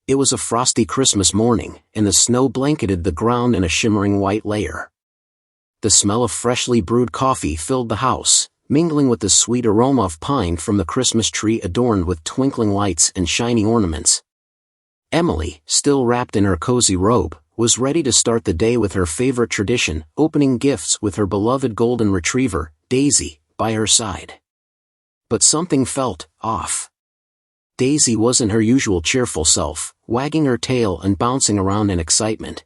It was a frosty Christmas morning, and the snow blanketed the ground in a shimmering white layer. The smell of freshly brewed coffee filled the house, mingling with the sweet aroma of pine from the Christmas tree adorned with twinkling lights and shiny ornaments. Emily, still wrapped in her cozy robe, was ready to start the day with her favorite tradition, opening gifts with her beloved golden retriever, Daisy, by her side. But something felt off. Daisy wasn't her usual cheerful self, wagging her tail and bouncing around in excitement.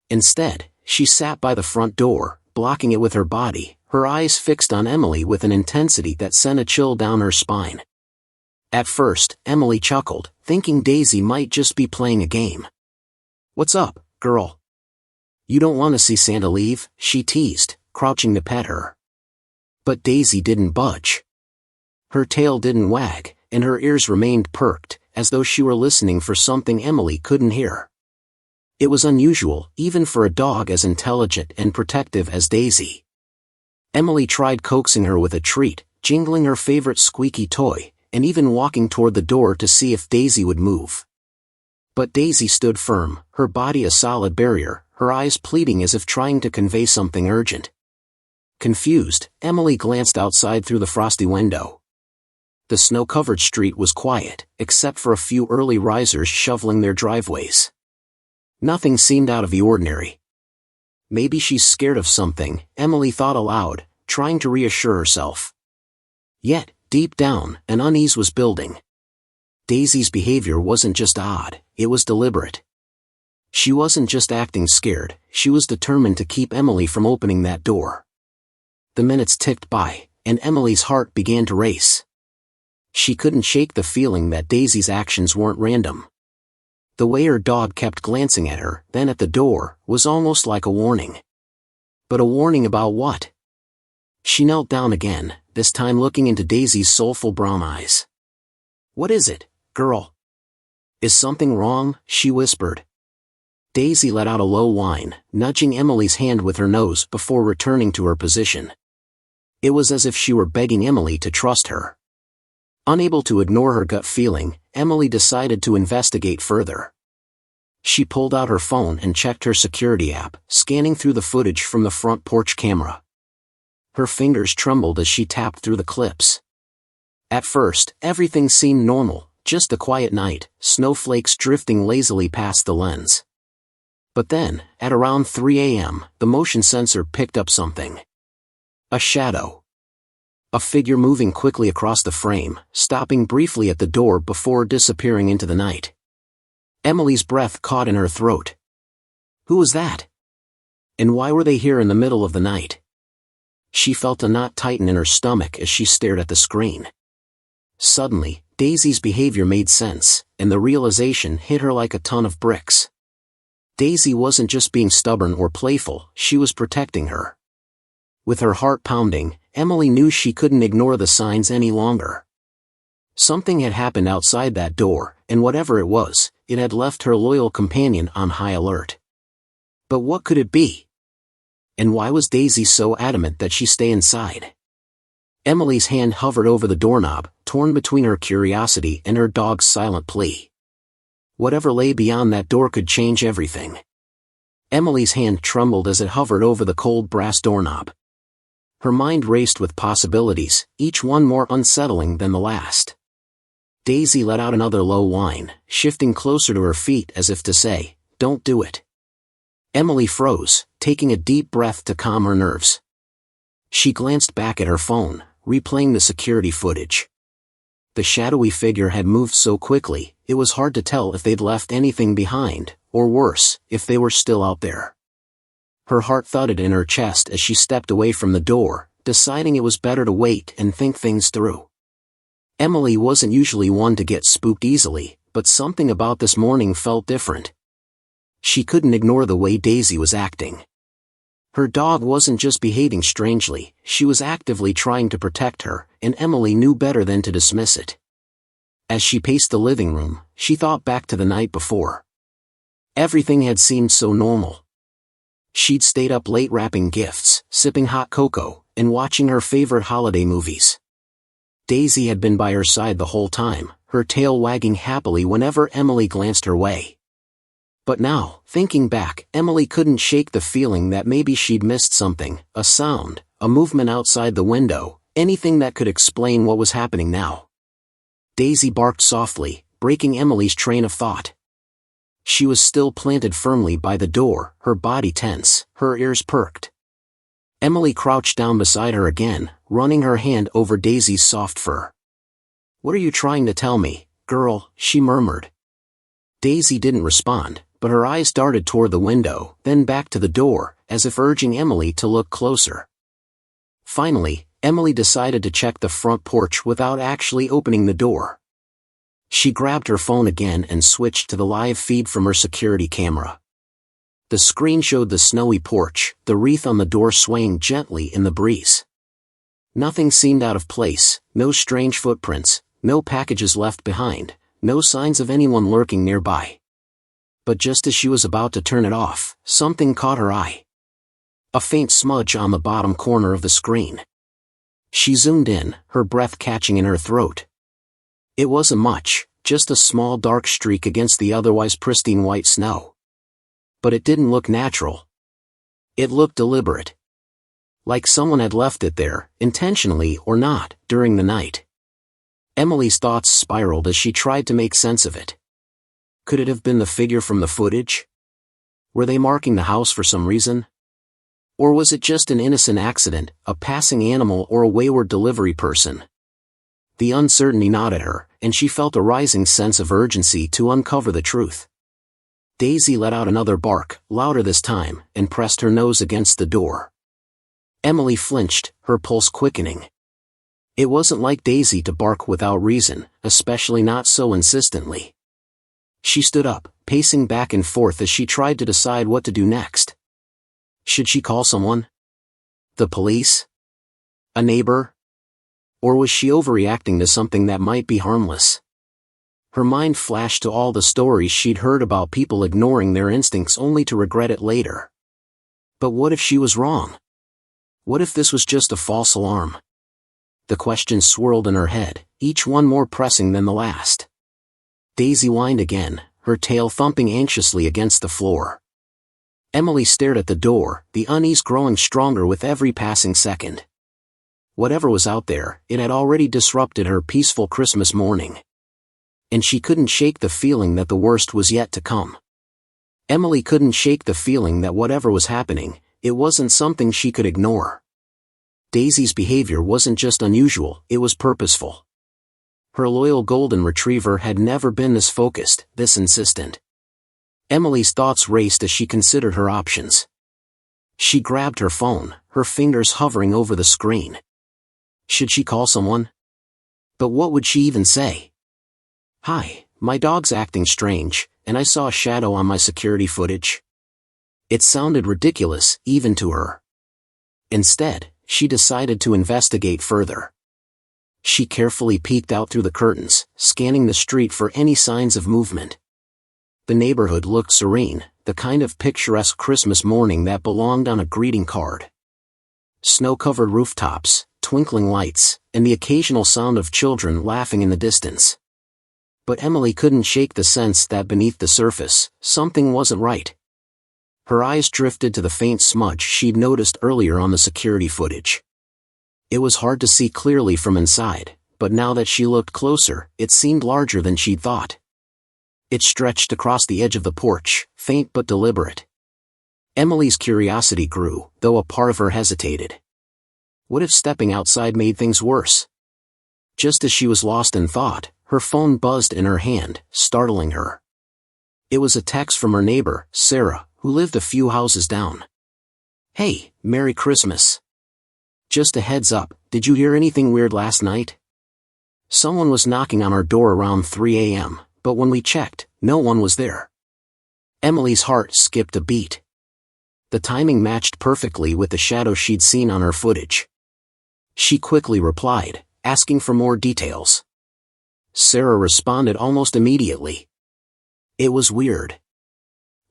Instead, she sat by the front door, blocking it with her body, her eyes fixed on Emily with an intensity that sent a chill down her spine. At first, Emily chuckled, thinking Daisy might just be playing a game. "What's up, girl? You don't want to see Santa leave?" she teased, crouching to pet her. But Daisy didn't budge. Her tail didn't wag, and her ears remained perked, as though she were listening for something Emily couldn't hear. It was unusual, even for a dog as intelligent and protective as Daisy. Emily tried coaxing her with a treat, jingling her favorite squeaky toy, and even walking toward the door to see if Daisy would move. But Daisy stood firm, her body a solid barrier, her eyes pleading as if trying to convey something urgent. Confused, Emily glanced outside through the frosty window. The snow-covered street was quiet, except for a few early risers shoveling their driveways. Nothing seemed out of the ordinary. Maybe she's scared of something, Emily thought aloud, trying to reassure herself. Yet, deep down, an unease was building. Daisy's behavior wasn't just odd, it was deliberate. She wasn't just acting scared, she was determined to keep Emily from opening that door. The minutes ticked by, and Emily's heart began to race. She couldn't shake the feeling that Daisy's actions weren't random. The way her dog kept glancing at her, then at the door, was almost like a warning. But a warning about what? She knelt down again, this time looking into Daisy's soulful brown eyes. "What is it, girl? Is something wrong?" she whispered. Daisy let out a low whine, nudging Emily's hand with her nose before returning to her position. It was as if she were begging Emily to trust her. Unable to ignore her gut feeling, Emily decided to investigate further. She pulled out her phone and checked her security app, scanning through the footage from the front porch camera. Her fingers trembled as she tapped through the clips. At first, everything seemed normal, just a quiet night, snowflakes drifting lazily past the lens. But then, at around 3 a.m., the motion sensor picked up something. A shadow. A figure moving quickly across the frame, stopping briefly at the door before disappearing into the night. Emily's breath caught in her throat. Who was that? And why were they here in the middle of the night? She felt a knot tighten in her stomach as she stared at the screen. Suddenly, Daisy's behavior made sense, and the realization hit her like a ton of bricks. Daisy wasn't just being stubborn or playful, she was protecting her. With her heart pounding, Emily knew she couldn't ignore the signs any longer. Something had happened outside that door, and whatever it was, it had left her loyal companion on high alert. But what could it be? And why was Daisy so adamant that she stay inside? Emily's hand hovered over the doorknob, torn between her curiosity and her dog's silent plea. Whatever lay beyond that door could change everything. Emily's hand trembled as it hovered over the cold brass doorknob. Her mind raced with possibilities, each one more unsettling than the last. Daisy let out another low whine, shifting closer to her feet as if to say, "Don't do it." Emily froze, taking a deep breath to calm her nerves. She glanced back at her phone, replaying the security footage. The shadowy figure had moved so quickly, it was hard to tell if they'd left anything behind, or worse, if they were still out there. Her heart thudded in her chest as she stepped away from the door, deciding it was better to wait and think things through. Emily wasn't usually one to get spooked easily, but something about this morning felt different. She couldn't ignore the way Daisy was acting. Her dog wasn't just behaving strangely, she was actively trying to protect her, and Emily knew better than to dismiss it. As she paced the living room, she thought back to the night before. Everything had seemed so normal. She'd stayed up late wrapping gifts, sipping hot cocoa, and watching her favorite holiday movies. Daisy had been by her side the whole time, her tail wagging happily whenever Emily glanced her way. But now, thinking back, Emily couldn't shake the feeling that maybe she'd missed something, a sound, a movement outside the window, anything that could explain what was happening now. Daisy barked softly, breaking Emily's train of thought. She was still planted firmly by the door, her body tense, her ears perked. Emily crouched down beside her again, running her hand over Daisy's soft fur. "What are you trying to tell me, girl?" she murmured. Daisy didn't respond, but her eyes darted toward the window, then back to the door, as if urging Emily to look closer. Finally, Emily decided to check the front porch without actually opening the door. She grabbed her phone again and switched to the live feed from her security camera. The screen showed the snowy porch, the wreath on the door swaying gently in the breeze. Nothing seemed out of place, no strange footprints, no packages left behind, no signs of anyone lurking nearby. But just as she was about to turn it off, something caught her eye. A faint smudge on the bottom corner of the screen. She zoomed in, her breath catching in her throat. It wasn't much, just a small dark streak against the otherwise pristine white snow. But it didn't look natural. It looked deliberate. Like someone had left it there, intentionally or not, during the night. Emily's thoughts spiraled as she tried to make sense of it. Could it have been the figure from the footage? Were they marking the house for some reason? Or was it just an innocent accident, a passing animal or a wayward delivery person? The uncertainty gnawed at her, and she felt a rising sense of urgency to uncover the truth. Daisy let out another bark, louder this time, and pressed her nose against the door. Emily flinched, her pulse quickening. It wasn't like Daisy to bark without reason, especially not so insistently. She stood up, pacing back and forth as she tried to decide what to do next. Should she call someone? The police? A neighbor? Or was she overreacting to something that might be harmless? Her mind flashed to all the stories she'd heard about people ignoring their instincts only to regret it later. But what if she was wrong? What if this was just a false alarm? The questions swirled in her head, each one more pressing than the last. Daisy whined again, her tail thumping anxiously against the floor. Emily stared at the door, the unease growing stronger with every passing second. Whatever was out there, it had already disrupted her peaceful Christmas morning. And she couldn't shake the feeling that the worst was yet to come. Emily couldn't shake the feeling that whatever was happening, it wasn't something she could ignore. Daisy's behavior wasn't just unusual, it was purposeful. Her loyal golden retriever had never been this focused, this insistent. Emily's thoughts raced as she considered her options. She grabbed her phone, her fingers hovering over the screen. Should she call someone? But what would she even say? "Hi, my dog's acting strange, and I saw a shadow on my security footage." It sounded ridiculous, even to her. Instead, she decided to investigate further. She carefully peeked out through the curtains, scanning the street for any signs of movement. The neighborhood looked serene, the kind of picturesque Christmas morning that belonged on a greeting card. Snow-covered rooftops, twinkling lights, and the occasional sound of children laughing in the distance. But Emily couldn't shake the sense that beneath the surface, something wasn't right. Her eyes drifted to the faint smudge she'd noticed earlier on the security footage. It was hard to see clearly from inside, but now that she looked closer, it seemed larger than she'd thought. It stretched across the edge of the porch, faint but deliberate. Emily's curiosity grew, though a part of her hesitated. What if stepping outside made things worse? Just as she was lost in thought, her phone buzzed in her hand, startling her. It was a text from her neighbor, Sarah, who lived a few houses down. "Hey, Merry Christmas. Just a heads up, did you hear anything weird last night? Someone was knocking on our door around 3 a.m., but when we checked, no one was there." Emily's heart skipped a beat. The timing matched perfectly with the shadow she'd seen on her footage. She quickly replied, asking for more details. Sarah responded almost immediately. "It was weird.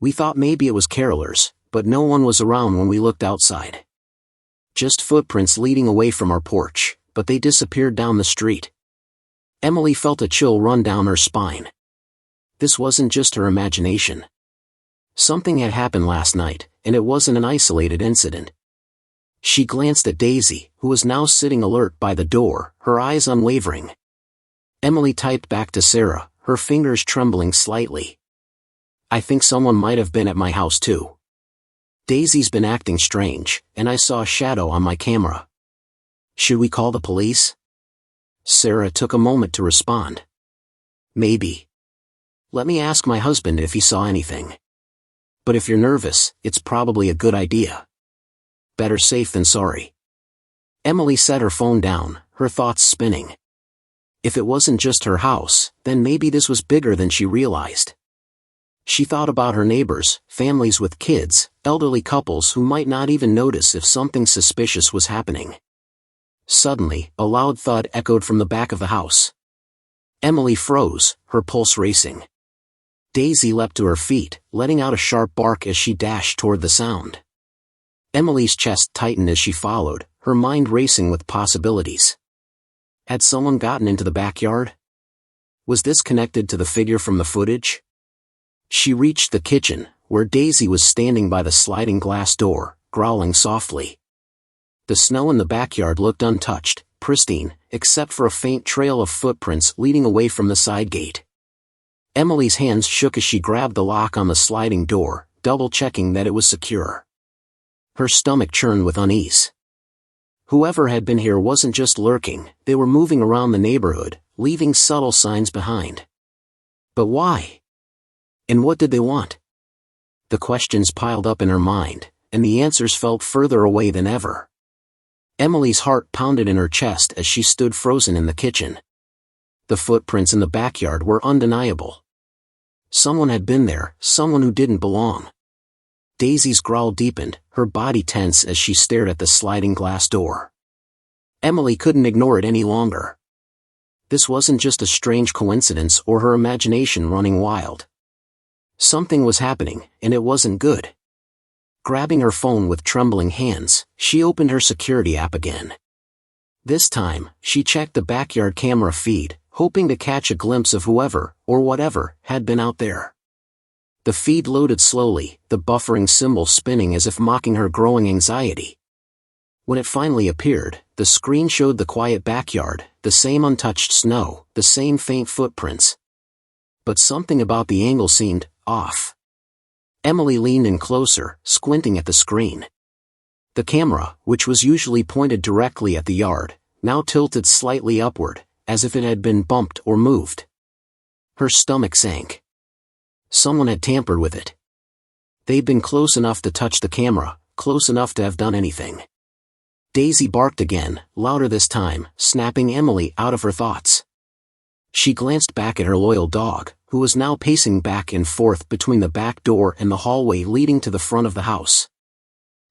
We thought maybe it was carolers, but no one was around when we looked outside. Just footprints leading away from our porch, but they disappeared down the street. Emily felt a chill run down her spine. This wasn't just her imagination. Something had happened last night, and it wasn't an isolated incident. She glanced at Daisy, who was now sitting alert by the door, her eyes unwavering. Emily typed back to Sarah, her fingers trembling slightly. "I think someone might have been at my house too. Daisy's been acting strange, and I saw a shadow on my camera. Should we call the police?" Sarah took a moment to respond. "Maybe. Let me ask my husband if he saw anything. But if you're nervous, it's probably a good idea. Better safe than sorry." Emily set her phone down, her thoughts spinning. If it wasn't just her house, then maybe this was bigger than she realized. She thought about her neighbors, families with kids, elderly couples who might not even notice if something suspicious was happening. Suddenly, a loud thud echoed from the back of the house. Emily froze, her pulse racing. Daisy leapt to her feet, letting out a sharp bark as she dashed toward the sound. Emily's chest tightened as she followed, her mind racing with possibilities. Had someone gotten into the backyard? Was this connected to the figure from the footage? She reached the kitchen, where Daisy was standing by the sliding glass door, growling softly. The snow in the backyard looked untouched, pristine, except for a faint trail of footprints leading away from the side gate. Emily's hands shook as she grabbed the lock on the sliding door, double-checking that it was secure. Her stomach churned with unease. Whoever had been here wasn't just lurking, they were moving around the neighborhood, leaving subtle signs behind. But why? And what did they want? The questions piled up in her mind, and the answers felt further away than ever. Emily's heart pounded in her chest as she stood frozen in the kitchen. The footprints in the backyard were undeniable. Someone had been there, someone who didn't belong. Daisy's growl deepened, her body tense as she stared at the sliding glass door. Emily couldn't ignore it any longer. This wasn't just a strange coincidence or her imagination running wild. Something was happening, and it wasn't good. Grabbing her phone with trembling hands, she opened her security app again. This time, she checked the backyard camera feed, hoping to catch a glimpse of whoever, or whatever, had been out there. The feed loaded slowly, the buffering symbol spinning as if mocking her growing anxiety. When it finally appeared, the screen showed the quiet backyard, the same untouched snow, the same faint footprints. But something about the angle seemed off. Emily leaned in closer, squinting at the screen. The camera, which was usually pointed directly at the yard, now tilted slightly upward, as if it had been bumped or moved. Her stomach sank. Someone had tampered with it. They'd been close enough to touch the camera, close enough to have done anything. Daisy barked again, louder this time, snapping Emily out of her thoughts. She glanced back at her loyal dog, who was now pacing back and forth between the back door and the hallway leading to the front of the house.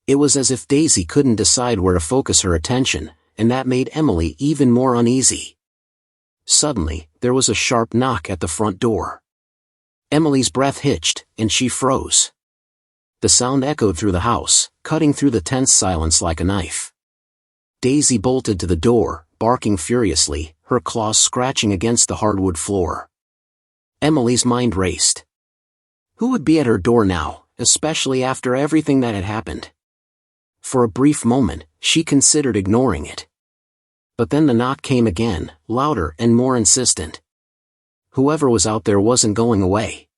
It was as if Daisy couldn't decide where to focus her attention, and that made Emily even more uneasy. Suddenly, there was a sharp knock at the front door. Emily's breath hitched, and she froze. The sound echoed through the house, cutting through the tense silence like a knife. Daisy bolted to the door, barking furiously, her claws scratching against the hardwood floor. Emily's mind raced. Who would be at her door now, especially after everything that had happened? For a brief moment, she considered ignoring it. But then the knock came again, louder and more insistent. Whoever was out there wasn't going away.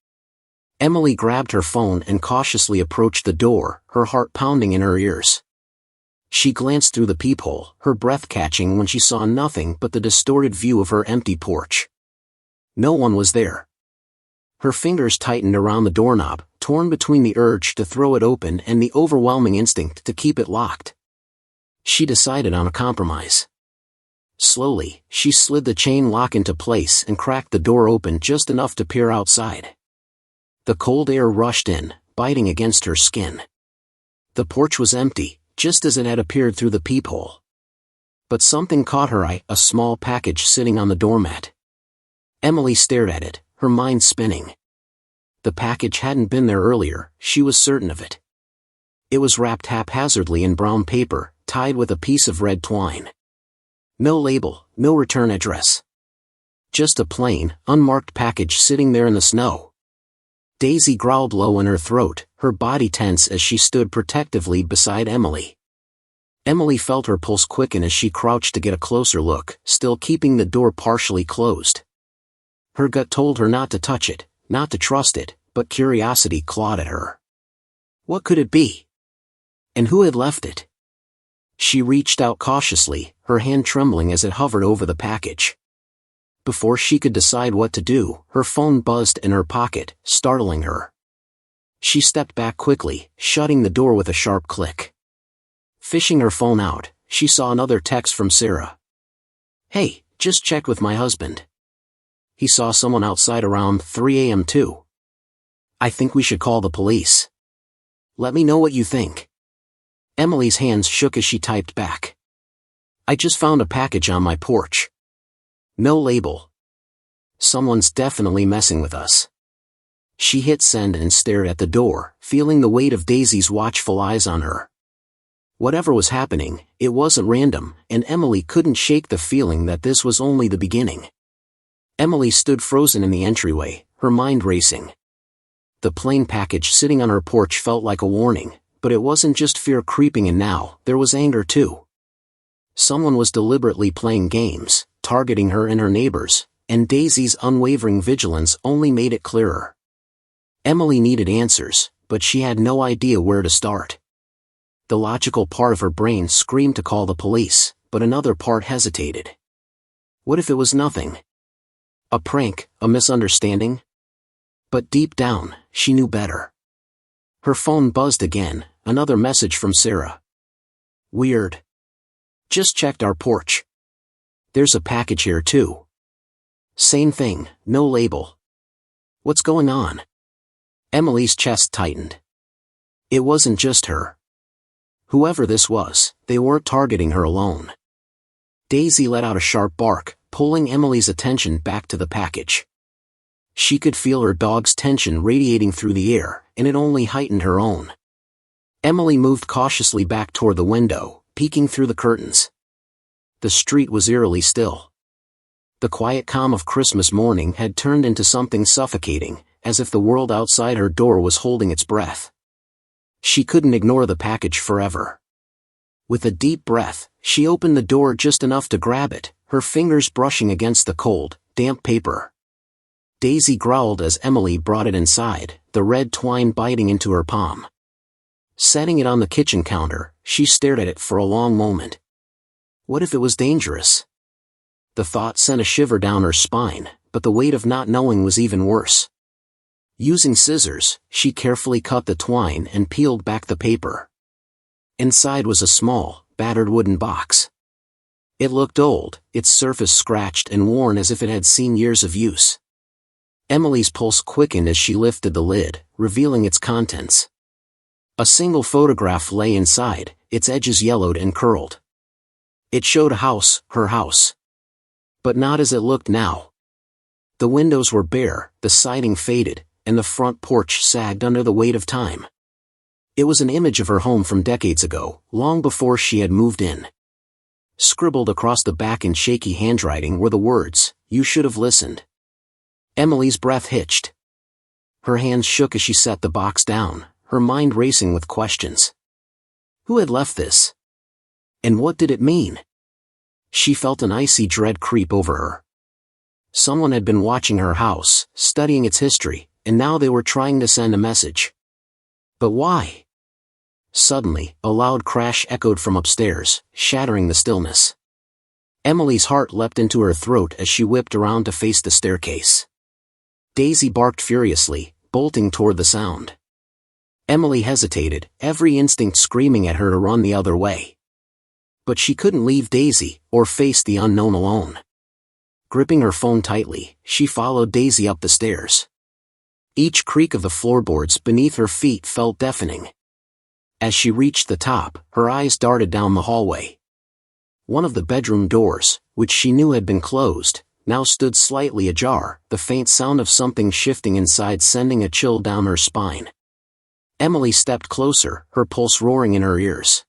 Emily grabbed her phone and cautiously approached the door, her heart pounding in her ears. She glanced through the peephole, her breath catching when she saw nothing but the distorted view of her empty porch. No one was there. Her fingers tightened around the doorknob, torn between the urge to throw it open and the overwhelming instinct to keep it locked. She decided on a compromise. Slowly, she slid the chain lock into place and cracked the door open just enough to peer outside. The cold air rushed in, biting against her skin. The porch was empty, just as it had appeared through the peephole. But something caught her eye, a small package sitting on the doormat. Emily stared at it, her mind spinning. The package hadn't been there earlier, she was certain of it. It was wrapped haphazardly in brown paper, tied with a piece of red twine. No label, no return address. Just a plain, unmarked package sitting there in the snow. Daisy growled low in her throat, her body tense as she stood protectively beside Emily. Emily felt her pulse quicken as she crouched to get a closer look, still keeping the door partially closed. Her gut told her not to touch it, not to trust it, but curiosity clawed at her. What could it be? And who had left it? She reached out cautiously, her hand trembling as it hovered over the package. Before she could decide what to do, her phone buzzed in her pocket, startling her. She stepped back quickly, shutting the door with a sharp click. Fishing her phone out, she saw another text from Sarah. "Hey, just checked with my husband. He saw someone outside around 3 a.m. too. I think we should call the police. Let me know what you think." Emily's hands shook as she typed back. "I just found a package on my porch. No label. Someone's definitely messing with us." She hit send and stared at the door, feeling the weight of Daisy's watchful eyes on her. Whatever was happening, it wasn't random, and Emily couldn't shake the feeling that this was only the beginning. Emily stood frozen in the entryway, her mind racing. The plain package sitting on her porch felt like a warning, but it wasn't just fear creeping in now, there was anger too. Someone was deliberately playing games, targeting her and her neighbors, and Daisy's unwavering vigilance only made it clearer. Emily needed answers, but she had no idea where to start. The logical part of her brain screamed to call the police, but another part hesitated. What if it was nothing? A prank, a misunderstanding? But deep down, she knew better. Her phone buzzed again, another message from Sarah. "Weird. Just checked our porch. There's a package here too. Same thing, no label. What's going on?" Emily's chest tightened. It wasn't just her. Whoever this was, they weren't targeting her alone. Daisy let out a sharp bark, pulling Emily's attention back to the package. She could feel her dog's tension radiating through the air, and it only heightened her own. Emily moved cautiously back toward the window, peeking through the curtains. The street was eerily still. The quiet calm of Christmas morning had turned into something suffocating, as if the world outside her door was holding its breath. She couldn't ignore the package forever. With a deep breath, she opened the door just enough to grab it, her fingers brushing against the cold, damp paper. Daisy growled as Emily brought it inside, the red twine biting into her palm. Setting it on the kitchen counter, she stared at it for a long moment. What if it was dangerous? The thought sent a shiver down her spine, but the weight of not knowing was even worse. Using scissors, she carefully cut the twine and peeled back the paper. Inside was a small, battered wooden box. It looked old, its surface scratched and worn as if it had seen years of use. Emily's pulse quickened as she lifted the lid, revealing its contents. A single photograph lay inside, its edges yellowed and curled. It showed a house, her house. But not as it looked now. The windows were bare, the siding faded, and the front porch sagged under the weight of time. It was an image of her home from decades ago, long before she had moved in. Scribbled across the back in shaky handwriting were the words, "You should have listened." Emily's breath hitched. Her hands shook as she set the box down, her mind racing with questions. Who had left this? And what did it mean? She felt an icy dread creep over her. Someone had been watching her house, studying its history, and now they were trying to send a message. But why? Suddenly, a loud crash echoed from upstairs, shattering the stillness. Emily's heart leapt into her throat as she whipped around to face the staircase. Daisy barked furiously, bolting toward the sound. Emily hesitated, every instinct screaming at her to run the other way. But she couldn't leave Daisy, or face the unknown alone. Gripping her phone tightly, she followed Daisy up the stairs. Each creak of the floorboards beneath her feet felt deafening. As she reached the top, her eyes darted down the hallway. One of the bedroom doors, which she knew had been closed, now stood slightly ajar, the faint sound of something shifting inside sending a chill down her spine. Emily stepped closer, her pulse roaring in her ears.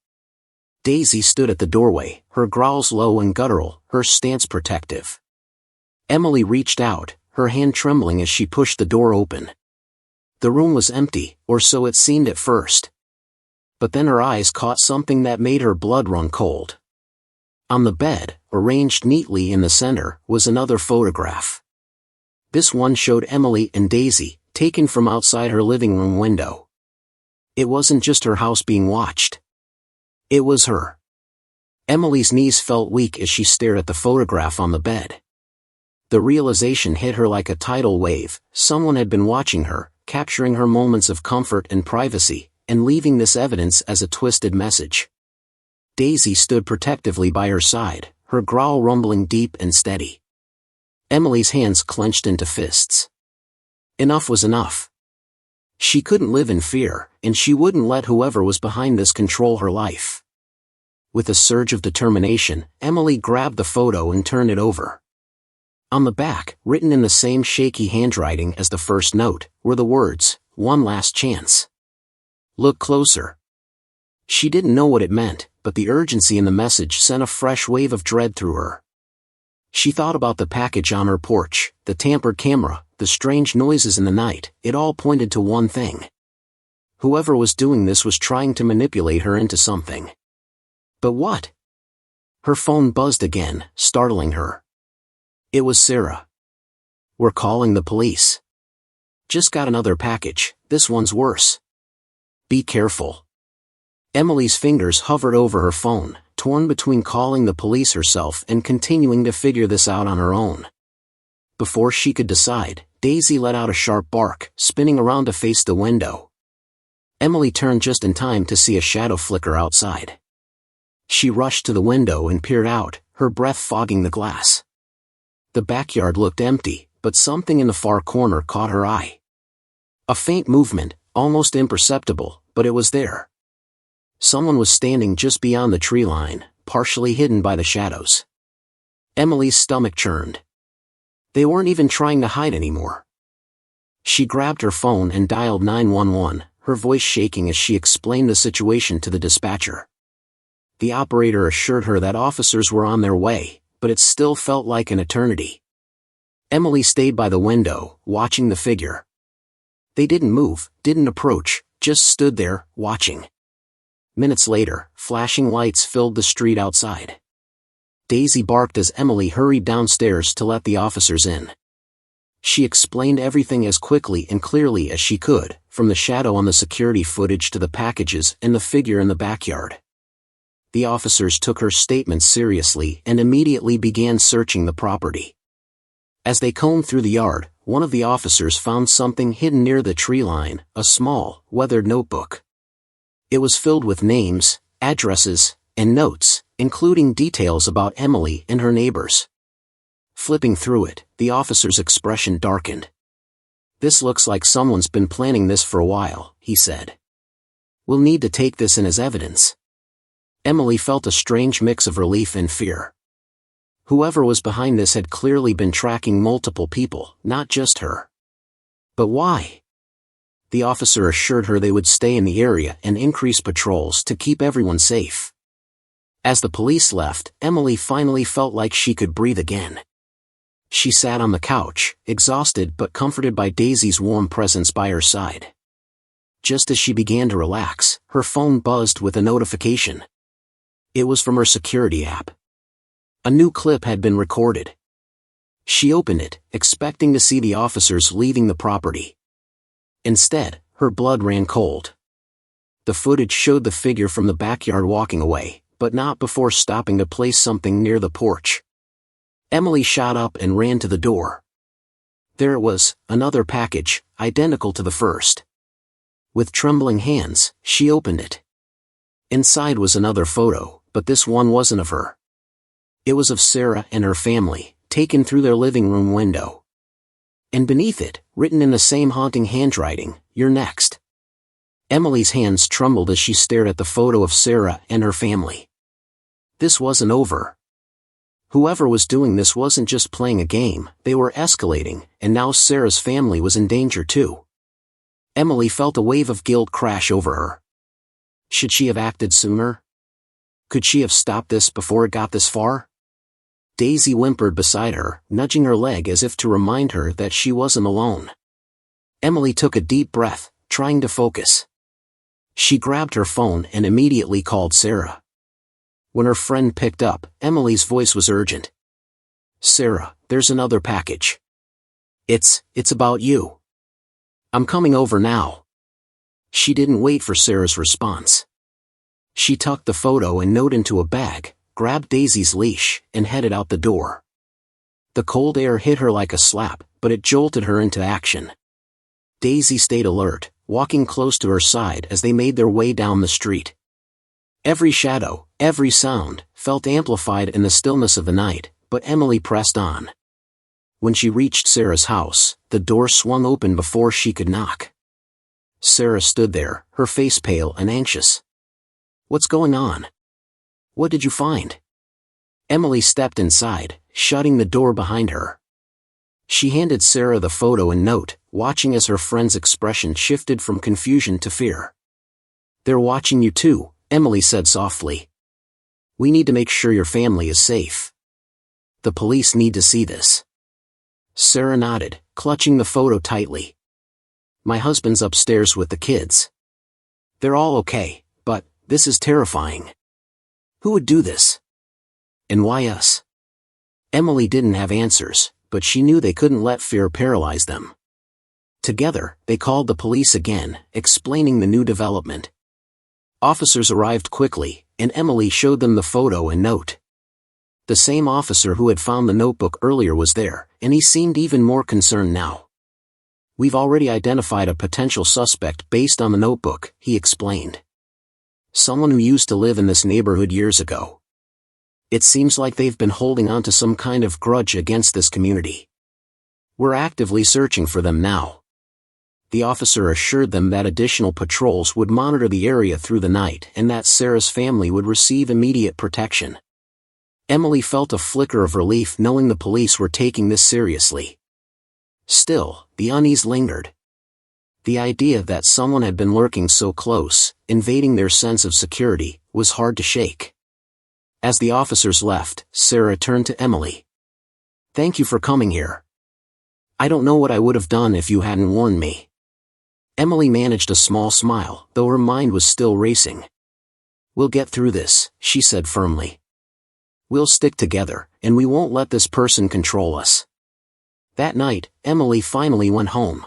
Daisy stood at the doorway, her growls low and guttural, her stance protective. Emily reached out, her hand trembling as she pushed the door open. The room was empty, or so it seemed at first. But then her eyes caught something that made her blood run cold. On the bed, arranged neatly in the center, was another photograph. This one showed Emily and Daisy, taken from outside her living room window. It wasn't just her house being watched. It was her. Emily's knees felt weak as she stared at the photograph on the bed. The realization hit her like a tidal wave. Someone had been watching her, capturing her moments of comfort and privacy, and leaving this evidence as a twisted message. Daisy stood protectively by her side, her growl rumbling deep and steady. Emily's hands clenched into fists. Enough was enough. She couldn't live in fear, and she wouldn't let whoever was behind this control her life. With a surge of determination, Emily grabbed the photo and turned it over. On the back, written in the same shaky handwriting as the first note, were the words, "One last chance. Look closer." She didn't know what it meant, but the urgency in the message sent a fresh wave of dread through her. She thought about the package on her porch, the tampered camera, the strange noises in the night. It all pointed to one thing. Whoever was doing this was trying to manipulate her into something. But what? Her phone buzzed again, startling her. It was Sarah. "We're calling the police. Just got another package, this one's worse. Be careful." Emily's fingers hovered over her phone, torn between calling the police herself and continuing to figure this out on her own. Before she could decide, Daisy let out a sharp bark, spinning around to face the window. Emily turned just in time to see a shadow flicker outside. She rushed to the window and peered out, her breath fogging the glass. The backyard looked empty, but something in the far corner caught her eye. A faint movement, almost imperceptible, but it was there. Someone was standing just beyond the tree line, partially hidden by the shadows. Emily's stomach churned. They weren't even trying to hide anymore. She grabbed her phone and dialed 911, her voice shaking as she explained the situation to the dispatcher. The operator assured her that officers were on their way, but it still felt like an eternity. Emily stayed by the window, watching the figure. They didn't move, didn't approach, just stood there, watching. Minutes later, flashing lights filled the street outside. Daisy barked as Emily hurried downstairs to let the officers in. She explained everything as quickly and clearly as she could, from the shadow on the security footage to the packages and the figure in the backyard. The officers took her statements seriously and immediately began searching the property. As they combed through the yard, one of the officers found something hidden near the tree line, a small, weathered notebook. It was filled with names, addresses, and notes, including details about Emily and her neighbors. Flipping through it, the officer's expression darkened. "This looks like someone's been planning this for a while," he said. "We'll need to take this in as evidence." Emily felt a strange mix of relief and fear. Whoever was behind this had clearly been tracking multiple people, not just her. But why? The officer assured her they would stay in the area and increase patrols to keep everyone safe. As the police left, Emily finally felt like she could breathe again. She sat on the couch, exhausted but comforted by Daisy's warm presence by her side. Just as she began to relax, her phone buzzed with a notification. It was from her security app. A new clip had been recorded. She opened it, expecting to see the officers leaving the property. Instead, her blood ran cold. The footage showed the figure from the backyard walking away, but not before stopping to place something near the porch. Emily shot up and ran to the door. There it was, another package, identical to the first. With trembling hands, she opened it. Inside was another photo, but this one wasn't of her. It was of Sarah and her family, taken through their living room window. And beneath it, written in the same haunting handwriting, "You're next." Emily's hands trembled as she stared at the photo of Sarah and her family. This wasn't over. Whoever was doing this wasn't just playing a game, they were escalating, and now Sarah's family was in danger too. Emily felt a wave of guilt crash over her. Should she have acted sooner? Could she have stopped this before it got this far? Daisy whimpered beside her, nudging her leg as if to remind her that she wasn't alone. Emily took a deep breath, trying to focus. She grabbed her phone and immediately called Sarah. When her friend picked up, Emily's voice was urgent. "Sarah, there's another package. It's about you. I'm coming over now." She didn't wait for Sarah's response. She tucked the photo and note into a bag, grabbed Daisy's leash, and headed out the door. The cold air hit her like a slap, but it jolted her into action. Daisy stayed alert, walking close to her side as they made their way down the street. Every shadow, every sound, felt amplified in the stillness of the night, but Emily pressed on. When she reached Sarah's house, the door swung open before she could knock. Sarah stood there, her face pale and anxious. "What's going on? What did you find?" Emily stepped inside, shutting the door behind her. She handed Sarah the photo and note, watching as her friend's expression shifted from confusion to fear. "They're watching you too," Emily said softly. "We need to make sure your family is safe. The police need to see this." Sarah nodded, clutching the photo tightly. "My husband's upstairs with the kids. They're all okay, but this is terrifying. Who would do this? And why us?" Emily didn't have answers, but she knew they couldn't let fear paralyze them. Together, they called the police again, explaining the new development. Officers arrived quickly, and Emily showed them the photo and note. The same officer who had found the notebook earlier was there, and he seemed even more concerned now. "We've already identified a potential suspect based on the notebook," he explained. "Someone who used to live in this neighborhood years ago. It seems like they've been holding on to some kind of grudge against this community. We're actively searching for them now." The officer assured them that additional patrols would monitor the area through the night and that Sarah's family would receive immediate protection. Emily felt a flicker of relief knowing the police were taking this seriously. Still, the unease lingered. The idea that someone had been lurking so close, invading their sense of security, was hard to shake. As the officers left, Sarah turned to Emily. "Thank you for coming here. I don't know what I would have done if you hadn't warned me." Emily managed a small smile, though her mind was still racing. "We'll get through this," she said firmly. "We'll stick together, and we won't let this person control us." That night, Emily finally went home.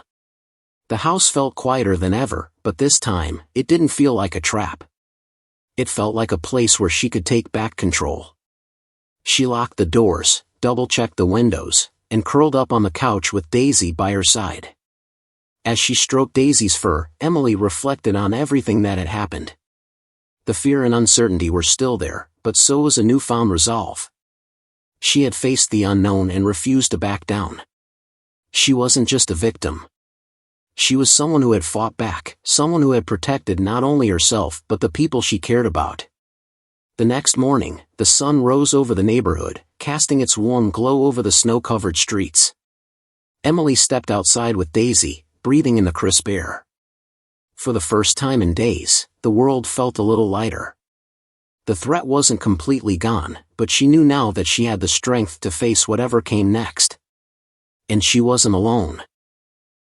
The house felt quieter than ever, but this time, it didn't feel like a trap. It felt like a place where she could take back control. She locked the doors, double-checked the windows, and curled up on the couch with Daisy by her side. As she stroked Daisy's fur, Emily reflected on everything that had happened. The fear and uncertainty were still there, but so was a newfound resolve. She had faced the unknown and refused to back down. She wasn't just a victim. She was someone who had fought back, someone who had protected not only herself but the people she cared about. The next morning, the sun rose over the neighborhood, casting its warm glow over the snow-covered streets. Emily stepped outside with Daisy, breathing in the crisp air. For the first time in days, the world felt a little lighter. The threat wasn't completely gone, but she knew now that she had the strength to face whatever came next. And she wasn't alone.